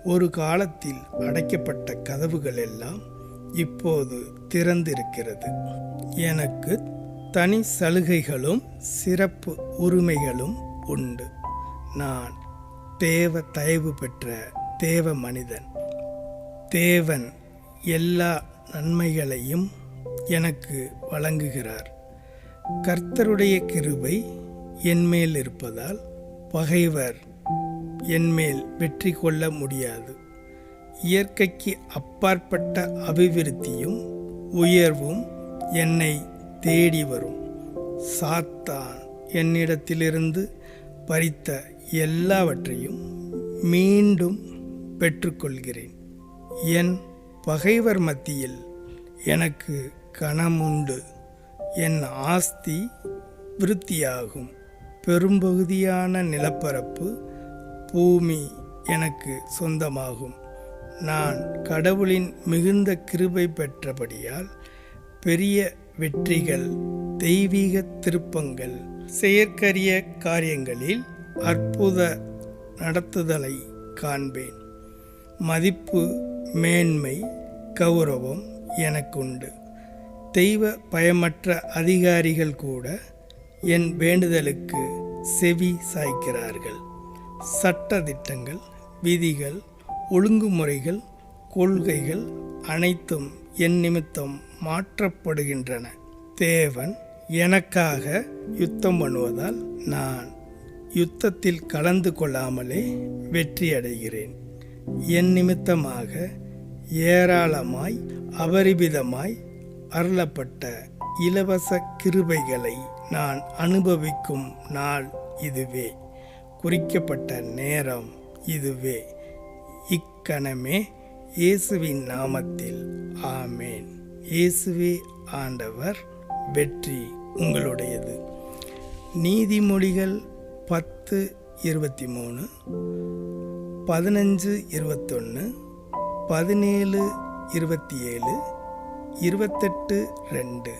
ஒரு காலத்தில் அடைக்கப்பட்ட கதவுகள் எல்லாம் இப்போது திறந்திருக்கிறது. எனக்கு தனி சலுகைகளும் சிறப்பு உரிமைகளும் உண்டு. நான் தேவ தயவு பெற்ற தேவ மனிதன். தேவன் எல்லா நன்மைகளையும் எனக்கு வழங்குகிறார். கர்த்தருடைய கிருபை என்மேல் இருப்பதால் பகைவர் என்மேல் வெற்றி கொள்ள முடியாது. இயற்கைக்கு அப்பாற்பட்ட அபிவிருத்தியும் உயர்வும் என்னை தேடி வரும். சாத்தான் என்னிடத்திலிருந்து பறித்த எல்லாவற்றையும் மீண்டும் பெற்றுக்கொள்கிறேன். என் பகைவர் மத்தியில் எனக்கு கனமுண்டு. என் ஆஸ்தி விருத்தியாகும். பெரும்பகுதியான நிலப்பரப்பு பூமி எனக்கு சொந்தமாகும். நான் கடவுளின் மிகுந்த கிருபை பெற்றபடியால் பெரிய வெற்றிகள், தெய்வீக திருப்பங்கள், செயற்கரிய காரியங்களில் அற்புத நடத்துதலை காண்பேன். மதிப்பு, மேன்மை, கௌரவம் எனக்குண்டு. தெய்வ பயமற்ற அதிகாரிகள் கூட என் வேண்டுதலுக்கு செவி சாய்க்கிறார்கள். சட்ட திட்டங்கள், விதிகள், ஒழுங்குமுறைகள், கொள்கைகள் அனைத்தும் என் நிமித்தம் மாற்றப்படுகின்றன. தேவன் எனக்காக யுத்தம் பண்ணுவதால் நான் யுத்தத்தில் கலந்து கொள்ளாமலே வெற்றி அடைகிறேன். என் நிமித்தமாக ஏராளமாய் அபரிமிதமாய் அருளப்பட்ட இலவச கிருபைகளை நான் அனுபவிக்கும் நாள் இதுவே. குறிக்கப்பட்ட நேரம் இதுவே. இக்கணமே இயேசுவின் நாமத்தில் ஆமேன். இயேசுவே ஆண்டவர். வெற்றி உங்களுடையது. நீதிமொழிகள் 10:23, 15:21, 17:27, 28:2.